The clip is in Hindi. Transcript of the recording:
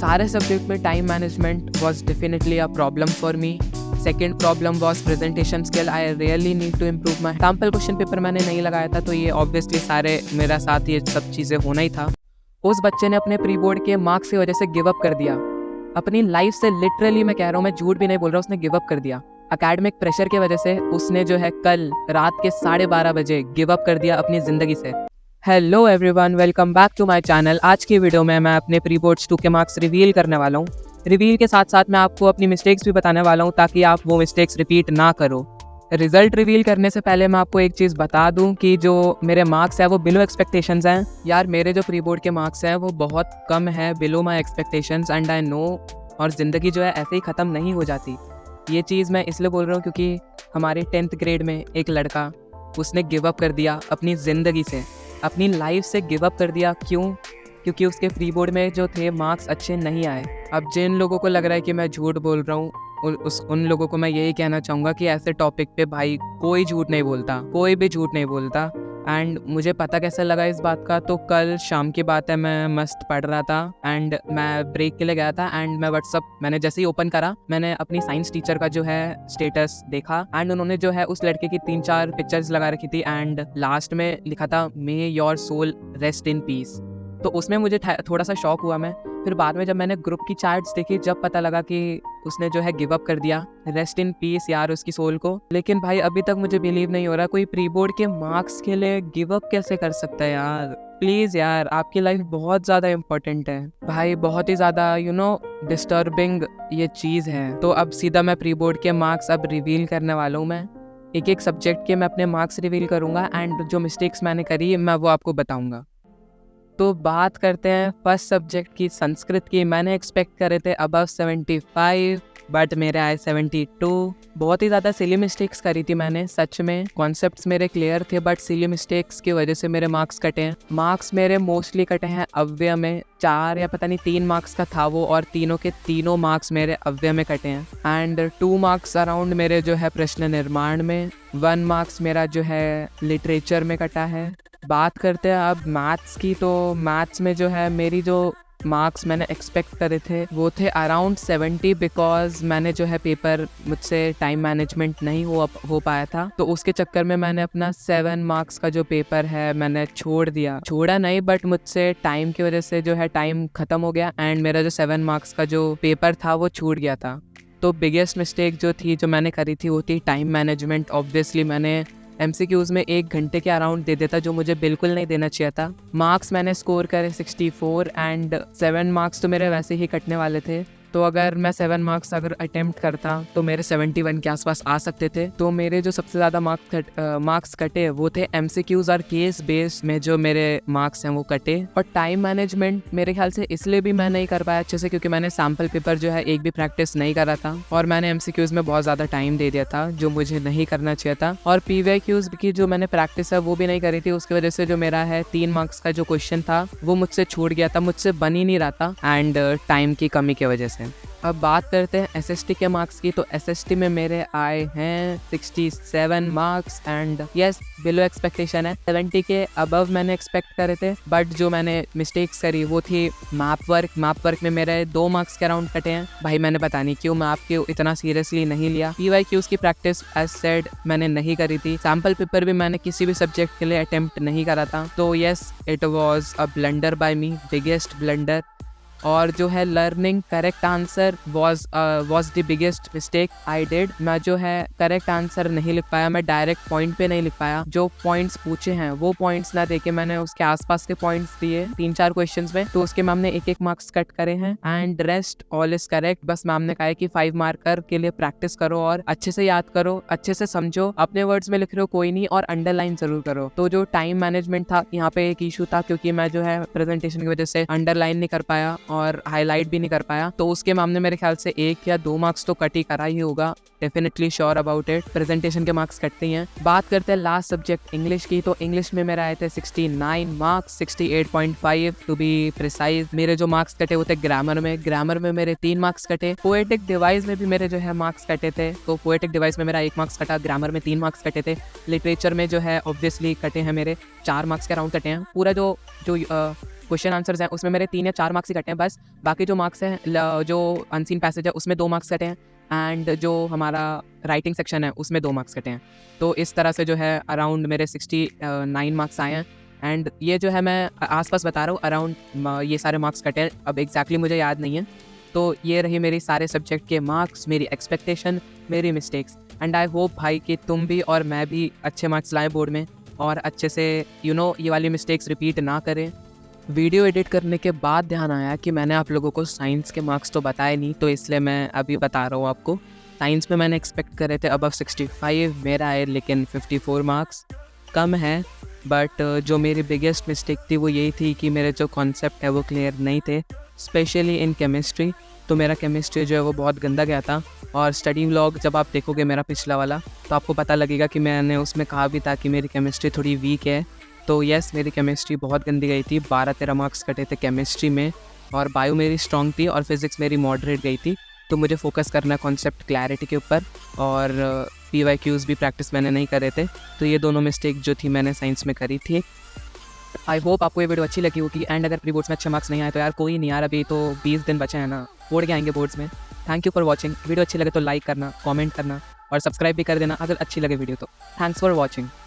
सारे सब्जेक्ट में time management was definitely a problem for me. Second problem was presentation skill. I really need to improve my sample question paper मैंने नहीं लगाया था, तो ये ऑब्वियसली सारे मेरा साथ ये सब चीज़ें होना ही था। उस बच्चे ने अपने प्री बोर्ड के मार्क्स की वजह से गिव अप कर दिया अपनी लाइफ से। लिटरली मैं कह रहा हूँ, मैं झूठ भी नहीं बोल रहा, उसने गिव अप कर दिया। एकेडमिक प्रेशर की वजह से उसने जो है कल रात के 12:30 बजे गिव अप कर दिया अपनी ज़िंदगी से। Hello everyone, welcome back to my channel. आज की वीडियो में मैं अपने प्री बोर्ड्स 2 के मार्क्स रिवील करने वाला हूँ। रिवील के साथ साथ मैं आपको अपनी मिस्टेक्स भी बताने वाला हूँ ताकि आप वो मिस्टेक्स रिपीट ना करो। रिजल्ट रिवील करने से पहले मैं आपको एक चीज़ बता दूं कि जो मेरे मार्क्स हैं वो बिलो एक्सपेक्टेशंस हैं। यार मेरे जो प्री बोर्ड के मार्क्स हैं वो बहुत कम है, below my expectations, and I know. और ज़िंदगी जो है ऐसे ही ख़त्म नहीं हो जाती। ये चीज़ मैं इसलिए बोल रहा हूँ क्योंकि हमारे 10th ग्रेड में एक लड़का, उसने गिव अप कर दिया अपनी ज़िंदगी से, अपनी लाइफ से गिव अप कर दिया। क्यों? क्योंकि उसके प्री बोर्ड में जो थे मार्क्स अच्छे नहीं आए। अब जिन लोगों को लग रहा है कि मैं झूठ बोल रहा हूँ, उन लोगों को मैं यही कहना चाहूँगा कि ऐसे टॉपिक पे भाई कोई झूठ नहीं बोलता, कोई भी झूठ नहीं बोलता। एंड मुझे पता कैसे लगा इस बात का, तो कल शाम की बात है, मैं मस्त पढ़ रहा था एंड मैं ब्रेक के लिए गया था एंड मैं व्हाट्सअप मैंने जैसे ही ओपन करा, मैंने अपनी साइंस टीचर का जो है स्टेटस देखा एंड उन्होंने जो है उस लड़के की 3-4 पिक्चर्स लगा रखी थी एंड लास्ट में लिखा था may your soul rest in peace. तो उसमें मुझे थोड़ा सा शॉक हुआ मैं। फिर बाद में जब मैंने ग्रुप की चैट्स देखी, जब पता लगा कि उसने जो है गिव अप कर दिया। रेस्ट इन पीस यार उसकी सोल को। लेकिन भाई अभी तक मुझे बिलीव नहीं हो रहा कोई प्री बोर्ड के मार्क्स के लिए गिव अप कैसे कर सकता है यार। प्लीज़ यार, आपकी लाइफ बहुत ज़्यादा इंपॉर्टेंट है भाई, बहुत ही ज़्यादा डिस्टर्बिंग ये चीज़ है। तो अब सीधा मैं प्री बोर्ड के मार्क्स अब रिवील करने वाला हूँ। मैं एक एक सब्जेक्ट के मैं अपने मार्क्स रिवील करूँगा एंड जो मिस्टेक्स मैंने करी मैं वो आपको बताऊँगा। तो बात करते हैं फर्स्ट सब्जेक्ट की, संस्कृत की। मैंने एक्सपेक्ट करे थे अबव 75 बट मेरे आए 72। बहुत ही ज़्यादा सिली मिस्टेक्स करी थी मैंने, सच में। कॉन्सेप्ट्स मेरे क्लियर थे बट सिली मिस्टेक्स की वजह से मेरे मार्क्स कटे हैं। मार्क्स मेरे मोस्टली कटे हैं अव्यय में। 4 या पता नहीं 3 मार्क्स का था वो, और तीनों के तीनों मार्क्स मेरे अव्यय में कटे हैं। एंड 2 मार्क्स अराउंड मेरे जो है प्रश्न निर्माण में। 1 मार्क्स मेरा जो है लिटरेचर में कटा है। बात करते हैं अब मैथ्स की। तो मैथ्स में जो है मेरी जो मार्क्स मैंने एक्सपेक्ट करे थे वो थे अराउंड 70, बिकॉज मैंने जो है पेपर मुझसे टाइम मैनेजमेंट नहीं हो पाया था, तो उसके चक्कर में मैंने अपना 7 मार्क्स का जो पेपर है मैंने छोड़ा नहीं, बट मुझसे टाइम की वजह से जो है टाइम ख़त्म हो गया एंड मेरा जो 7 मार्क्स का जो पेपर था वो छूट गया था। तो बिगेस्ट मिस्टेक जो मैंने करी थी वो थी टाइम मैनेजमेंट। ऑब्वियसली मैंने MCQs में 1 घंटे के अराउंड दे देता, जो मुझे बिल्कुल नहीं देना चाहिए था। मार्क्स मैंने स्कोर करे 64 एंड 7 मार्क्स तो मेरे वैसे ही कटने वाले थे। तो अगर मैं 7 मार्क्स अगर अटेम्प्ट करता तो मेरे 71 के आसपास आ सकते थे। तो मेरे जो सबसे ज़्यादा मार्क्स कटे वो थे MCQs और केस बेस्ड में जो मेरे मार्क्स हैं वो कटे। और टाइम मैनेजमेंट मेरे ख्याल से इसलिए भी मैं नहीं कर पाया अच्छे से क्योंकि मैंने सैम्पल पेपर जो है एक भी प्रैक्टिस नहीं करा था और मैंने MCQs में बहुत ज़्यादा टाइम दे दिया था जो मुझे नहीं करना चाहिए था। और PYQs की जो मैंने प्रैक्टिस है वो भी नहीं करी थी, उसकी वजह से जो मेरा है 3 मार्क्स का जो क्वेश्चन था वो मुझसे छूट गया था, मुझसे बन ही नहीं रहा था एंड टाइम की कमी की वजह से। अब बात करते हैं SST के मार्क्स की। तो SST में मेरे आए हैं 67 marks and yes, below expectation है। 70 के अबव मैंने एक्सपेक्ट करे थे, बट जो मैंने मिस्टेक्स करी वो थी मैप वर्क में मेरे 2 मार्क्स के अराउंड कटे हैं। भाई मैंने पता नहीं क्यों मैप के इतना सीरियसली नहीं लिया। PYQs की प्रैक्टिस एज सेड मैंने नहीं करी थी। सैम्पल पेपर भी मैंने किसी भी सब्जेक्ट के लिए अटेम्प्ट नहीं करा था। तो yes, it was a blunder by me, biggest blunder. और जो है learning correct answer was the biggest mistake I did. मैं जो है करेक्ट आंसर नहीं लिख पाया, मैं डायरेक्ट पॉइंट पे नहीं लिख पाया। जो पॉइंट्स पूछे हैं वो पॉइंट्स ना देके मैंने उसके आसपास के पॉइंट्स दिए 3-4 क्वेश्चंस में, तो उसके मैम ने 1-1 मार्क्स कट करे हैं and rest all is correct. बस मैम ने कहा है कि 5 मार्कर के लिए प्रैक्टिस करो और अच्छे से याद करो, अच्छे से समझो। अपने वर्ड्स में लिख रहे हो कोई नहीं, और अंडरलाइन जरूर करो। तो जो टाइम मैनेजमेंट था यहाँ पे एक इशू था क्योंकि मैं जो है प्रेजेंटेशन की वजह से अंडरलाइन नहीं कर पाया और हाईलाइट भी नहीं कर पाया, तो उसके मामले मेरे ख्याल से 1 या 2 मार्क्स तो कट ही करा ही होगा। Definitely sure about it, presentation के मार्क्स कटते ही हैं। बात करते हैं लास्ट सब्जेक्ट इंग्लिश की। तो इंग्लिश में मेरे आए थे 69 मार्क्स, 68.5 टू बी प्रिसाइज। मेरे जो मार्क्स कटे वो थे ग्रामर में मेरे 3 मार्क्स कटे। पोएटिक डिवाइस में भी मेरे जो है मार्क्स कटे थे, तो पोएटिक डिवाइस में मेरा 1 मार्क्स कटा, ग्रामर में 3 मार्क्स कटे थे। लिटरेचर में जो है ऑब्वियसली कटे हैं मेरे 4 मार्क्स के अराउंड कटे हैं। पूरा जो क्वेश्चन आंसर्स हैं उसमें मेरे 3 या 4 मार्क्स ही कटे हैं बस। बाकी जो मार्क्स हैं जो अनसीन पैसेज है उसमें 2 मार्क्स कटे हैं एंड जो हमारा राइटिंग सेक्शन है उसमें 2 मार्क्स कटे हैं। तो इस तरह से जो है अराउंड मेरे 69 मार्क्स आए हैं एंड ये जो है मैं आसपास बता रहा हूँ अराउंड ये सारे मार्क्स कटे हैं। अब एग्जैक्टली मुझे याद नहीं है। तो ये रही मेरी सारे सब्जेक्ट के मार्क्स, मेरी एक्सपेक्टेशन, मेरी मिस्टेक्स एंड आई होप भाई कि तुम भी और मैं भी अच्छे मार्क्स लाएं बोर्ड में और अच्छे से ये वाली मिस्टेक्स रिपीट ना करें। वीडियो एडिट करने के बाद ध्यान आया कि मैंने आप लोगों को साइंस के मार्क्स तो बताए नहीं, तो इसलिए मैं अभी बता रहा हूँ आपको। साइंस में मैंने एक्सपेक्ट करे थे अबव 65, मेरा आए लेकिन 54 मार्क्स, कम है। बट जो मेरी बिगेस्ट मिस्टेक थी वो यही थी कि मेरे जो कॉन्सेप्ट है वो क्लियर नहीं थे, स्पेशली इन केमिस्ट्री। तो मेरा केमिस्ट्री जो है वो बहुत गंदा गया था और स्टडी व्लॉग जब आप देखोगे मेरा पिछला वाला तो आपको पता लगेगा कि मैंने उसमें कहा भी था कि मेरी केमिस्ट्री थोड़ी वीक है। तो यस, मेरी केमिस्ट्री बहुत गंदी गई थी, 12-13 मार्क्स कटे थे केमिस्ट्री में और बायो मेरी स्ट्रॉन्ग थी और फिज़िक्स मेरी मॉडरेट गई थी। तो मुझे फोकस करना है कॉन्सेप्ट क्लैरिटी के ऊपर और PYQs भी प्रैक्टिस मैंने नहीं करे थे। तो ये दोनों मिस्टेक जो थी मैंने साइंस में करी थी। आई होप आपको ये वीडियो अच्छी लगी होगी एंड अगर प्री बोर्ड्स में अच्छे मार्क्स नहीं आए तो यार कोई नहीं यार, अभी तो 20 दिन बचे हैं ना, बोर्ड के आएंगे बोर्ड्स में। Thank you for watching. Video अच्छी लगे तो लाइक करना, कमेंट करना और सब्सक्राइब भी कर देना अगर अच्छी लगे वीडियो तो। Thanks for watching.